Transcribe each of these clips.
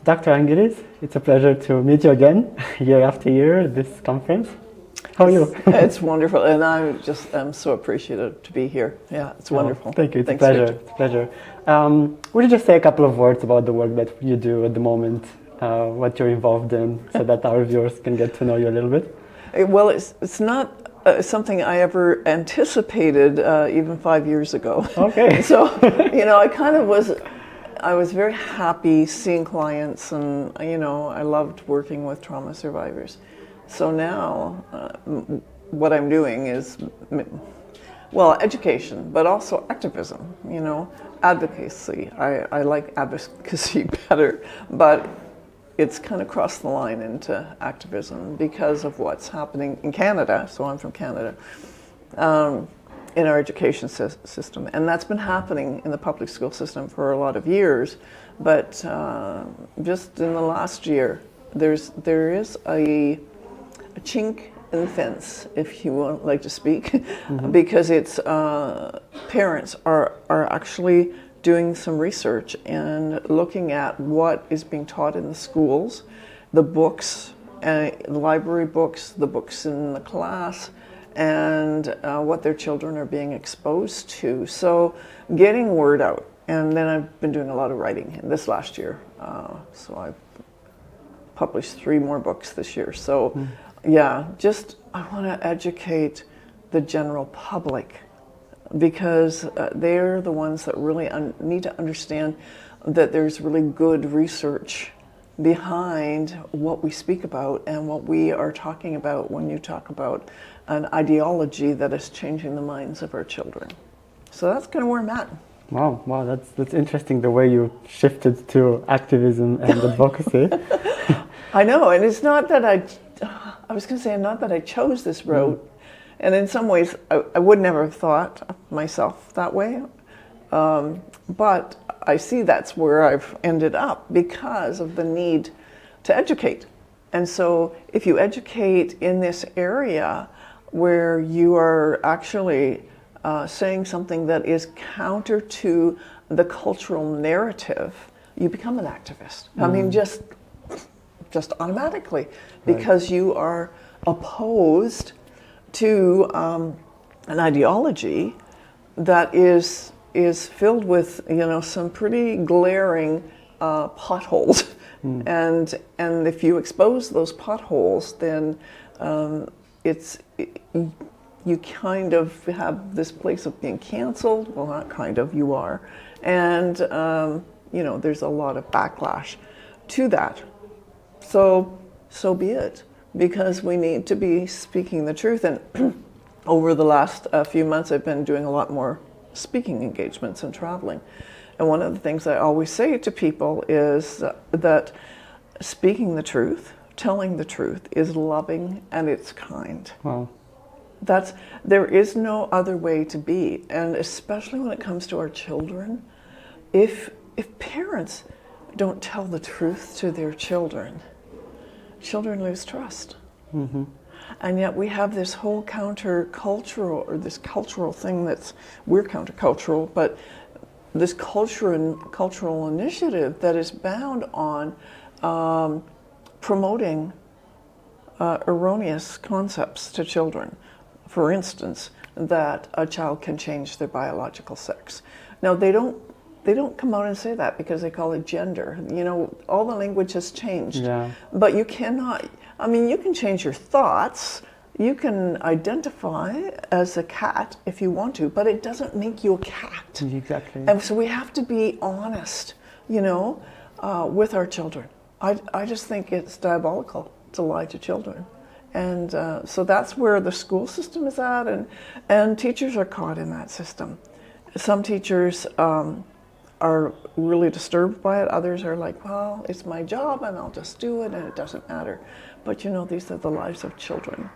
Dr. Gillies, it's a pleasure to meet you again, year after year at this conference. How are you? It's wonderful, and I'm so appreciative to be here. Yeah, it's wonderful. Thank you. It's Thanks, a pleasure. Victor. It's a pleasure. Would you just say a couple of words about the work that you do at the moment, what you're involved in, so that our viewers can get to know you a little bit? Well, it's not something I ever anticipated even 5 years ago. Okay. So, I was very happy seeing clients, and I loved working with trauma survivors. So now, what I'm doing is, well, education, but also activism, advocacy. I like advocacy better, but it's kind of crossed the line into activism because of what's happening in Canada. So I'm from Canada, in our education system. And that's been happening in the public school system for a lot of years. But just in the last year, there is a chink in the fence, if you would like to speak, because it's parents are actually doing some research and looking at what is being taught in the schools, the books, the library books, the books in the class, and what their children are being exposed to. So getting word out. And then I've been doing a lot of writing this last year. So I've published 3 more books this year. So yeah, I want to educate the general public, because they're the ones that really need to understand that there's really good research behind what we speak about and what we are talking about when you talk about an ideology that is changing the minds of our children. So that's kind of where I'm at. Wow, that's interesting, the way you shifted to activism and advocacy. I know, and it's not that not that I chose this road. And in some ways, I would never have thought of myself that way. But I see that's where I've ended up because of the need to educate. And so if you educate in this area where you are actually saying something that is counter to the cultural narrative, you become an activist. I mean, just automatically, because you are opposed to an ideology that is filled with some pretty glaring potholes, and if you expose those potholes, then you kind of have this place of being canceled. Well, not kind of, you are, and there's a lot of backlash to that. So be it, because we need to be speaking the truth. And over the last few months, I've been doing a lot more speaking engagements and traveling. And one of the things I always say to people is that speaking the truth, telling the truth, is loving and it's kind. Wow. There is no other way to be. And especially when it comes to our children, if parents don't tell the truth to their children lose trust. And yet we have this whole counter-cultural, or this cultural thing we're countercultural, but this cultural initiative that is bound on promoting erroneous concepts to children. For instance, that a child can change their biological sex. Now, they don't come out and say that because they call it gender. All the language has changed. Yeah. But you cannot, you can change your thoughts. You can identify as a cat if you want to, but it doesn't make you a cat. Exactly. And so we have to be honest, with our children. I just think it's diabolical to lie to children. And so that's where the school system is at, and teachers are caught in that system. Some teachers are really disturbed by it. Others are like, well, it's my job and I'll just do it and it doesn't matter. But these are the lives of children.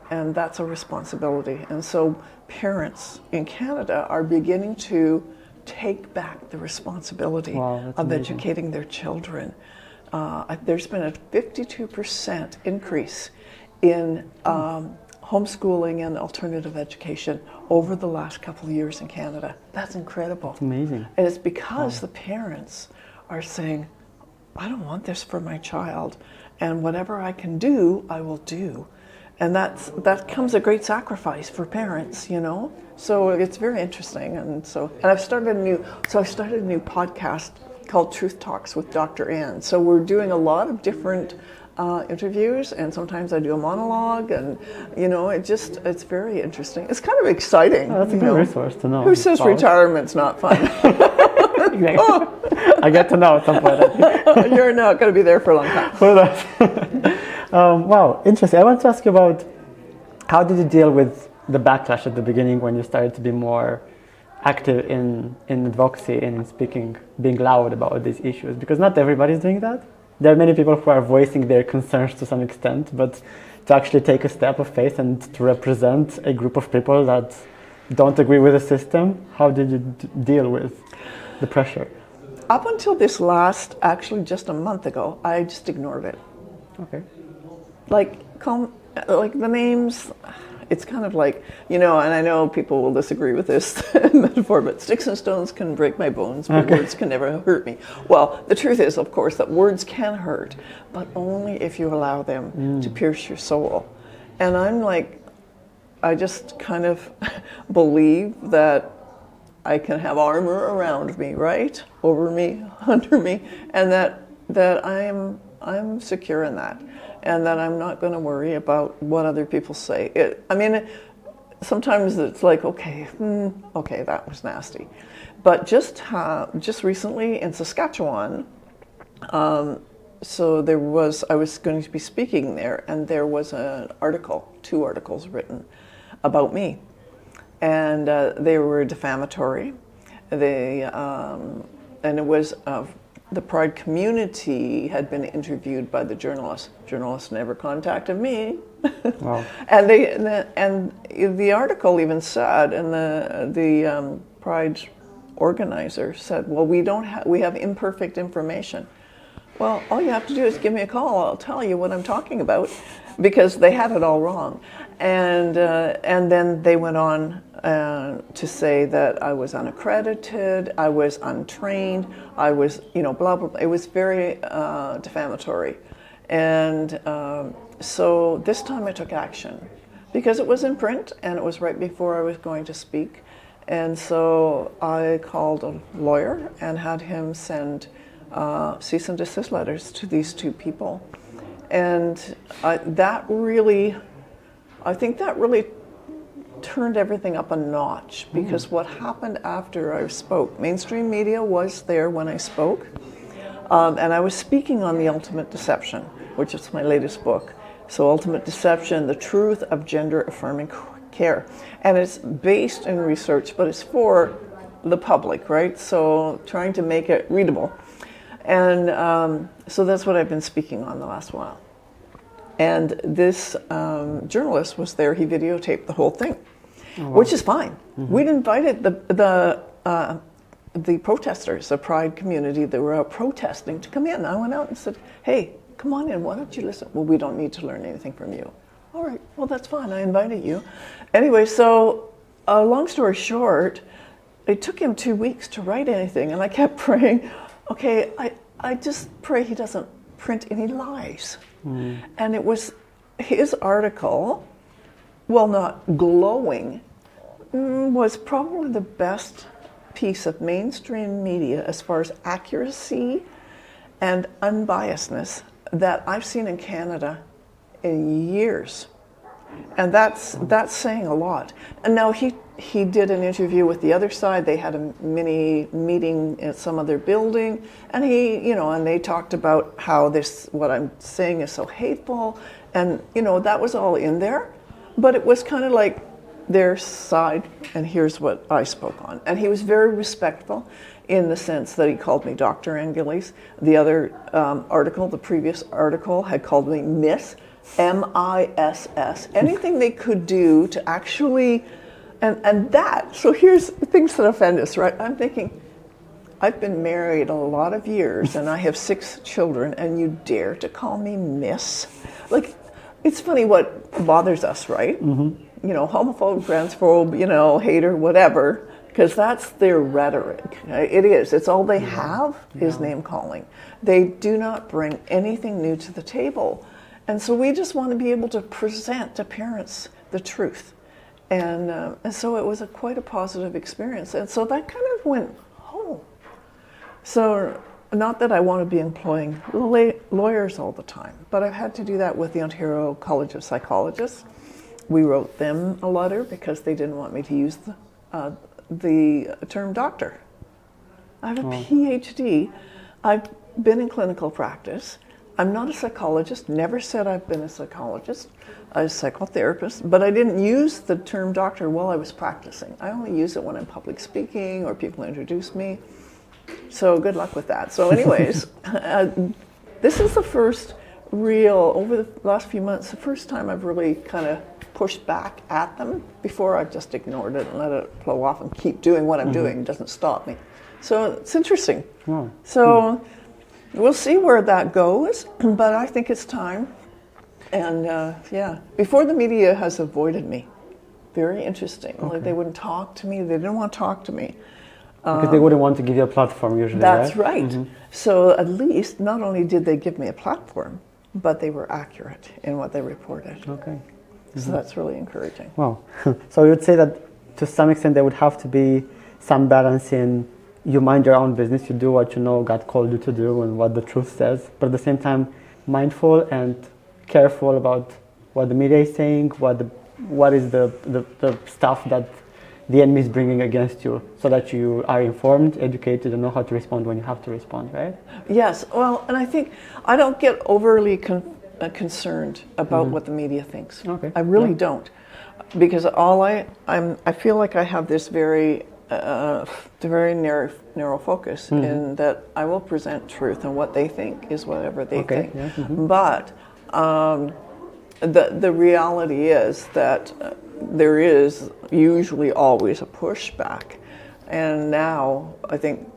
And that's a responsibility. And so parents in Canada are beginning to take back the responsibility of educating their children. There's been a 52% increase in homeschooling and alternative education over the last couple of years in Canada. That's incredible. It's amazing. And it's because the parents are saying, I don't want this for my child, and whatever I can do, I will do. And that comes a great sacrifice for parents, you know. So it's very interesting, and I've started a new podcast called Truth Talks with Dr. Ann. So we're doing a lot of different interviews, and sometimes I do a monologue, and you know, it's very interesting. It's kind of exciting. Oh, that's a good resource to know. Who says retirement's not fun? I get to know at some point. I think. You're not going to be there for a long time. Wow, interesting. I want to ask you about how did you deal with the backlash at the beginning when you started to be more active in advocacy and in speaking, being loud about these issues? Because not everybody's doing that. There are many people who are voicing their concerns to some extent, but to actually take a step of faith and to represent a group of people that don't agree with the system, how did you deal with the pressure? Up until this actually just a month ago, I just ignored it. Okay. Like the names, it's kind of like, you know, and I know people will disagree with this metaphor, but sticks and stones can break my bones, but words can never hurt me. Well, the truth is, of course, that words can hurt, but only if you allow them to pierce your soul. And I'm like, I just kind of believe that I can have armor around me, right? Over me, under me, and that I'm secure in that. And that I'm not going to worry about what other people say. Sometimes it's like, okay, that was nasty. But just recently in Saskatchewan, I was going to be speaking there, and there was two articles written about me, and they were defamatory. And it was. The Pride community had been interviewed by the journalist. Journalists never contacted me. Wow. And the article even said, and the Pride organizer said, well, we have imperfect information. Well, all you have to do is give me a call. I'll tell you what I'm talking about, because they had it all wrong. And then they went on to say that I was unaccredited, I was untrained, I was, blah, blah, blah. It was very defamatory. And so this time I took action, because it was in print and it was right before I was going to speak. And so I called a lawyer and had him send cease and desist letters to these two people. And I think that really turned everything up a notch, because what happened after I spoke, mainstream media was there when I spoke, and I was speaking on The Ultimate Deception, which is my latest book. So Ultimate Deception, the truth of gender affirming care. And it's based in research, but it's for the public, right? So trying to make it readable. And so that's what I've been speaking on the last while. And this journalist was there. He videotaped the whole thing, which is fine. Mm-hmm. We'd invited the protesters, the Pride community that were out protesting, to come in. I went out and said, hey, come on in. Why don't you listen? Well, we don't need to learn anything from you. All right. Well, that's fine. I invited you. Anyway, so long story short, it took him 2 weeks to write anything. And I kept praying, okay, I just pray he doesn't print any lies. And it was his article, well, not glowing, was probably the best piece of mainstream media as far as accuracy and unbiasedness that I've seen in Canada in years. And that's saying a lot. And now he did an interview with the other side. They had a mini meeting at some other building, and and they talked about how what I'm saying is so hateful, and that was all in there, but it was kind of like their side, and here's what I spoke on. And he was very respectful in the sense that he called me Dr. Ann Gillies. The other article, the previous article, had called me Miss, M-I-S-S. Anything they could do to actually, and that, so here's things that offend us, right? I'm thinking, I've been married a lot of years and I have 6 children, and you dare to call me Miss? Like, it's funny what bothers us, right? Mm-hmm. Homophobe, transphobe, hater, whatever, because that's their rhetoric. It is. It's all they have is name calling. They do not bring anything new to the table. And so we just want to be able to present to parents the truth. And so it was quite a positive experience. And so that kind of went home. So not that I want to be employing lawyers all the time, but I've had to do that with the Ontario College of Psychologists. We wrote them a letter because they didn't want me to use the term doctor. I have a PhD. I've been in clinical practice. I'm not a psychologist, never said I've been a psychologist. I was a psychotherapist, but I didn't use the term doctor while I was practicing. I only use it when I'm public speaking or people introduce me. So good luck with that. So anyways, this is the first real, over the last few months, the first time I've really kind of pushed back at them. Before I just ignored it and let it flow off and keep doing what I'm doing. It doesn't stop me. So it's interesting. So we'll see where that goes, but I think it's time. And before the media has avoided me. Very interesting. Like they wouldn't talk to me. They didn't want to talk to me. Because they wouldn't want to give you a platform usually, That's right? right. So at least, not only did they give me a platform, but they were accurate in what they reported. Okay. So that's really encouraging. Wow. So you would say that to some extent there would have to be some balance in you mind your own business, you do what you know God called you to do and what the truth says, but at the same time mindful and careful about what the media is saying, what is the stuff that the enemy is bringing against you, so that you are informed, educated, and know how to respond when you have to respond, right? Yes, well, and I think I don't get overly concerned about what the media thinks. Okay. I really don't, because I feel like I have this very narrow focus in that I will present truth, and what they think is whatever they think. Yeah. But the reality is that there is usually always a pushback. And now, I think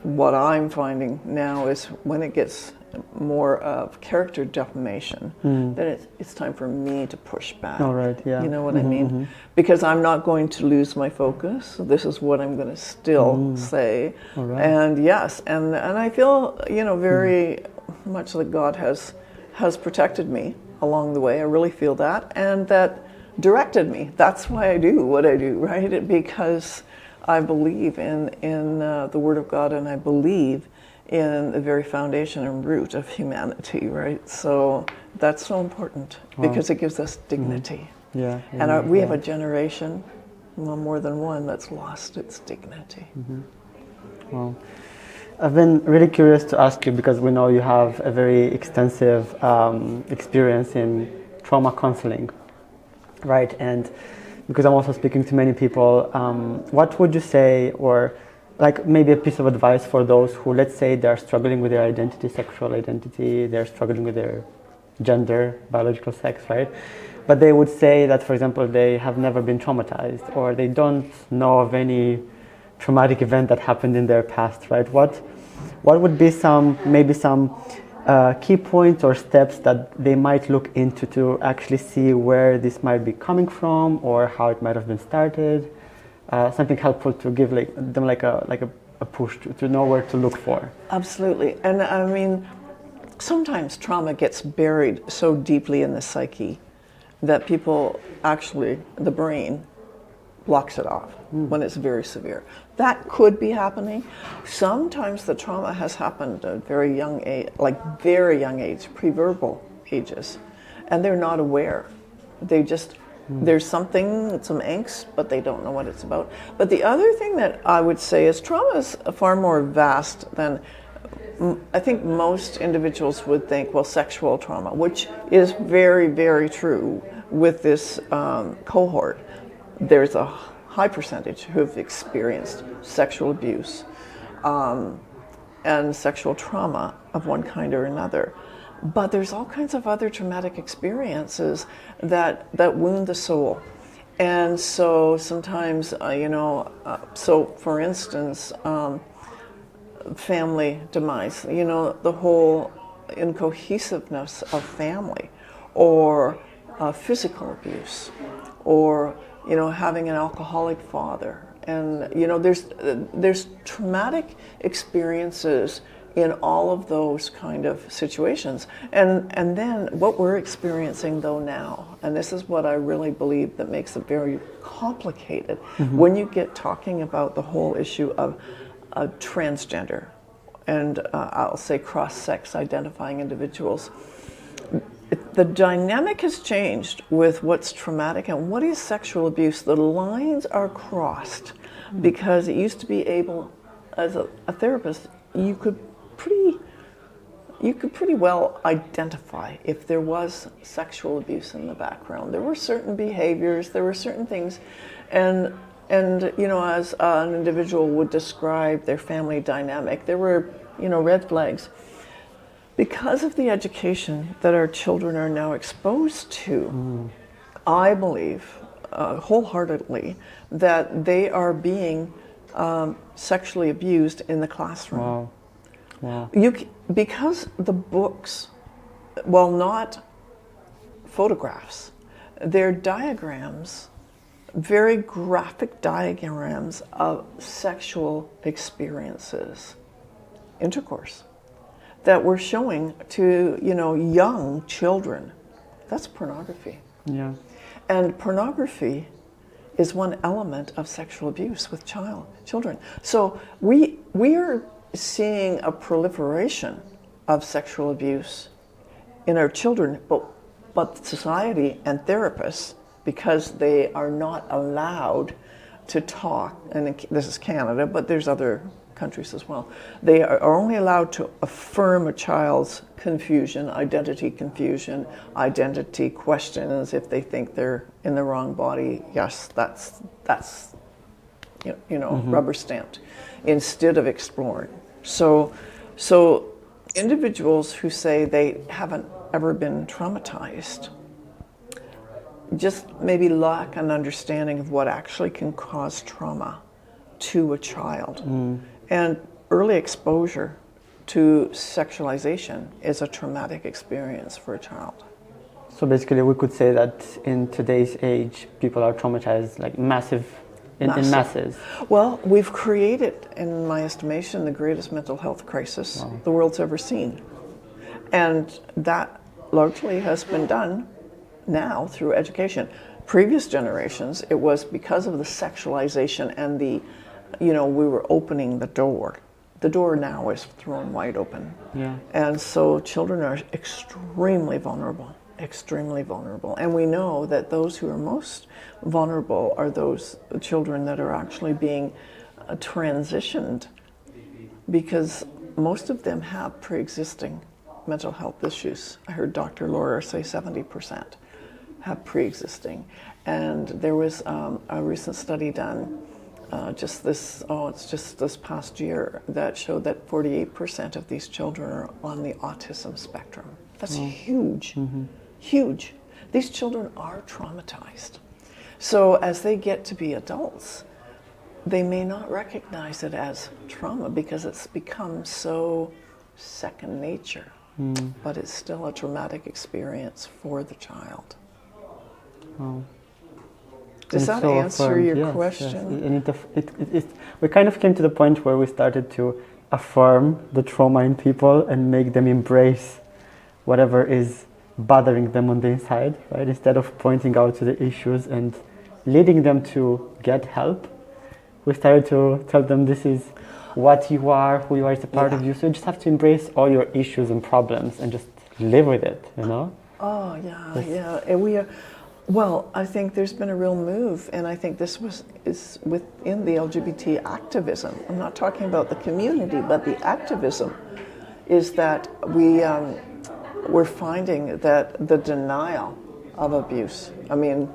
what I'm finding now is when it gets more of character defamation, then it's time for me to push back. All right, yeah. You know what I mean? Because I'm not going to lose my focus. This is what I'm going to still say. All right. And yes, and I feel, very much that God has protected me along the way. I really feel that, and that directed me. That's why I do what I do, right? Because I believe in the Word of God, and I believe in the very foundation and root of humanity, right? So that's so important because it gives us dignity. And we have a generation, well, more than one, that's lost its dignity. Well, I've been really curious to ask you, because we know you have a very extensive experience in trauma counseling, right? And because I'm also speaking to many people, what would you say, or like maybe a piece of advice for those who, let's say, they're struggling with their identity, sexual identity, they're struggling with their gender, biological sex, right? But they would say that, for example, they have never been traumatized, or they don't know of any traumatic event that happened in their past, right? What would be some key points or steps that they might look into to actually see where this might be coming from, or how it might have been started? Something helpful to give them a push to know where to look for. Absolutely. And I mean, sometimes trauma gets buried so deeply in the psyche that people actually, the brain blocks it off when it's very severe. That could be happening. Sometimes the trauma has happened at very young age, pre-verbal ages, and they're not aware. They just, there's some angst, but they don't know what it's about. But the other thing that I would say is trauma is far more vast than, I think most individuals would think, well, sexual trauma, which is very, very true with this cohort. There's a high percentage who have experienced sexual abuse and sexual trauma of one kind or another. But there's all kinds of other traumatic experiences that wound the soul. And so sometimes, so for instance, family demise, the whole incohesiveness of family, or physical abuse, or having an alcoholic father, And you know, there's traumatic experiences in all of those kind of situations. And then what we're experiencing though now, and this is what I really believe that makes it very complicated, when you get talking about the whole issue of transgender and I'll say cross-sex identifying individuals, the dynamic has changed with what's traumatic and what is sexual abuse. The lines are crossed because it used to be able, as a therapist, you could pretty well identify if there was sexual abuse in the background. There were certain behaviors, there were certain things, and you know, as an individual would describe their family dynamic, there were, you know, red flags. Because of the education that our children are now exposed to, I believe wholeheartedly that they are being sexually abused in the classroom. Wow. Wow. Because the books, well, not photographs, they're diagrams, very graphic diagrams of sexual experiences, intercourse, that we're showing to, you know, young children. That's pornography. Yeah. And pornography is one element of sexual abuse with children. So we are seeing a proliferation of sexual abuse in our children, but society and therapists, because they are not allowed to talk, and this is Canada, but there's other countries as well, they are only allowed to affirm a child's confusion, identity questions if they think they're in the wrong body. Yes, that's you know, rubber stamped, instead of exploring. So individuals who say they haven't ever been traumatized just maybe lack an understanding of what actually can cause trauma to a child. And early exposure to sexualization is a traumatic experience for a child. So basically we could say that in today's age, people are traumatized like in masses. Well, we've created, in my estimation, the greatest mental health crisis the world's ever seen. And that largely has been done now through education. Previous generations, it was because of the sexualization and the, you know, we were opening the door. The door now is thrown wide open. Yeah. And so children are extremely vulnerable. And we know that those who are most vulnerable are those children that are actually being transitioned, because most of them have pre-existing mental health issues. I heard Dr. Laura say 70% have pre-existing. And there was a recent study done just this past year that showed that 48% of these children are on the autism spectrum. That's huge, huge. These children are traumatized. So as they get to be adults, they may not recognize it as trauma because it's become so second nature, but it's still a traumatic experience for the child. Oh. Does that answer your question? Yes. And we kind of came to the point where we started to affirm the trauma in people and make them embrace whatever is bothering them on the inside, right? Instead of pointing out to the issues and leading them to get help, we started to tell them this is what you are, who you are is a part of you. So you just have to embrace all your issues and problems and just live with it, you know? Oh, yeah. And we are. Well, I think there's been a real move, and I think this is within the LGBT activism. I'm not talking about the community, but the activism is that we're finding that the denial of abuse. I mean,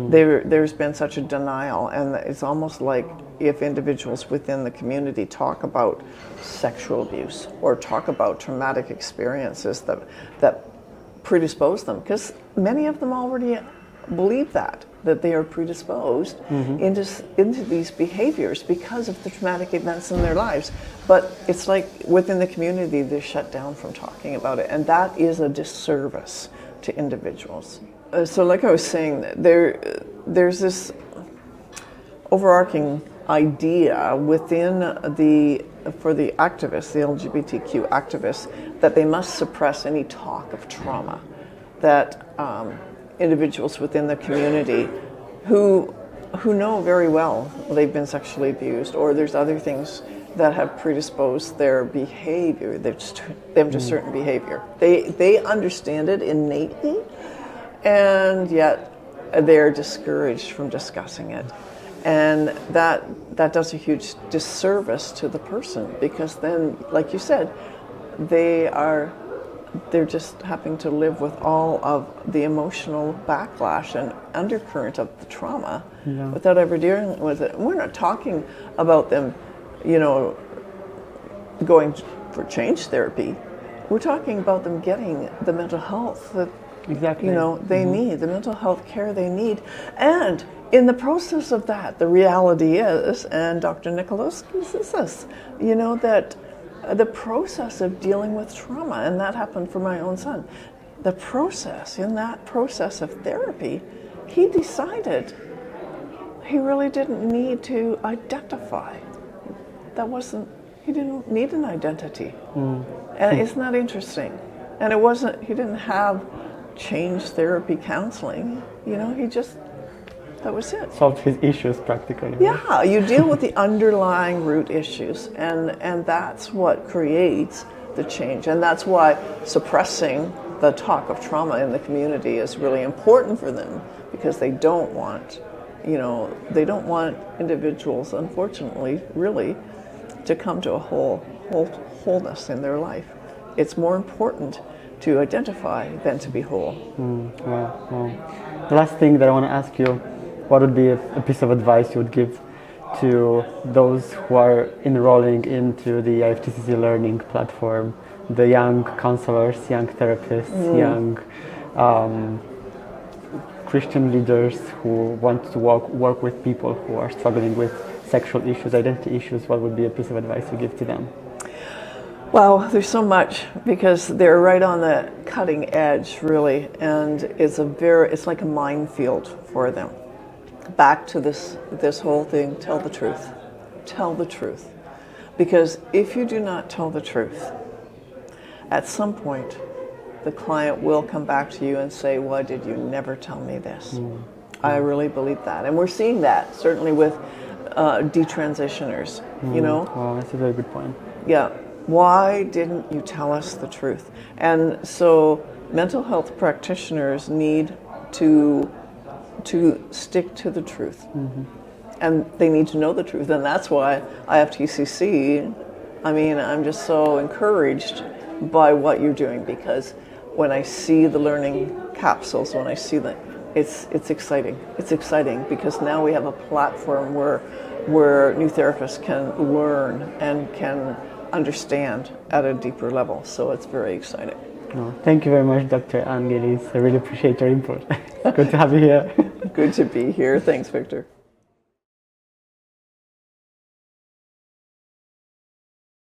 there's been such a denial, and it's almost like if individuals within the community talk about sexual abuse or talk about traumatic experiences that predispose them, because many of them already believe that they are predisposed into these behaviors because of the traumatic events in their lives. But it's like within the community, they're shut down from talking about it. And that is a disservice to individuals. So like I was saying, there's this overarching idea for the activists, the LGBTQ activists, that they must suppress any talk of trauma, that individuals within the community who know very well they've been sexually abused, or there's other things that have predisposed their behavior, them to certain behavior. They understand it innately, and yet they're discouraged from discussing it. And that does a huge disservice to the person, because then, like you said, they're just having to live with all of the emotional backlash and undercurrent of the trauma without ever dealing with it. We're not talking about them, going for change therapy. We're talking about them getting the mental health that they need, the mental health care they need. And in the process of that, the reality is, and Dr. Nikolowski says this, that the process of dealing with trauma, and that happened for my own son, in that process of therapy, he decided he really didn't need to identify. He didn't need an identity. And isn't that interesting? And he didn't have change therapy counseling, that was it. Solved his issues practically. Yeah, you deal with the underlying root issues, and that's what creates the change. And that's why suppressing the talk of trauma in the community is really important for them, because they don't want individuals, unfortunately, really, to come to a wholeness in their life. It's more important to identify than to be whole. Wow. The last thing that I want to ask you, what would be a piece of advice you would give to those who are enrolling into the IFTCC learning platform, the young counselors, young therapists, young Christian leaders who want to work with people who are struggling with sexual issues, identity issues? What would be a piece of advice you give to them? Wow, there's so much, because they're right on the cutting edge, really, and it's like a minefield for them. Back to this whole thing, tell the truth. Tell the truth. Because if you do not tell the truth, at some point, the client will come back to you and say, why did you never tell me this? I really believe that. And we're seeing that, certainly with detransitioners, Wow, that's a very good point. Yeah. Why didn't you tell us the truth? And so mental health practitioners need to stick to the truth. And they need to know the truth. And that's why IFTCC, I'm just so encouraged by what you're doing, because when I see the learning capsules, when I see that, it's exciting. It's exciting because now we have a platform where new therapists can learn and can understand at a deeper level. So it's very exciting. Thank you very much, Dr. Gillies. I really appreciate your input. Good to have you here. Good to be here. Thanks, Victor.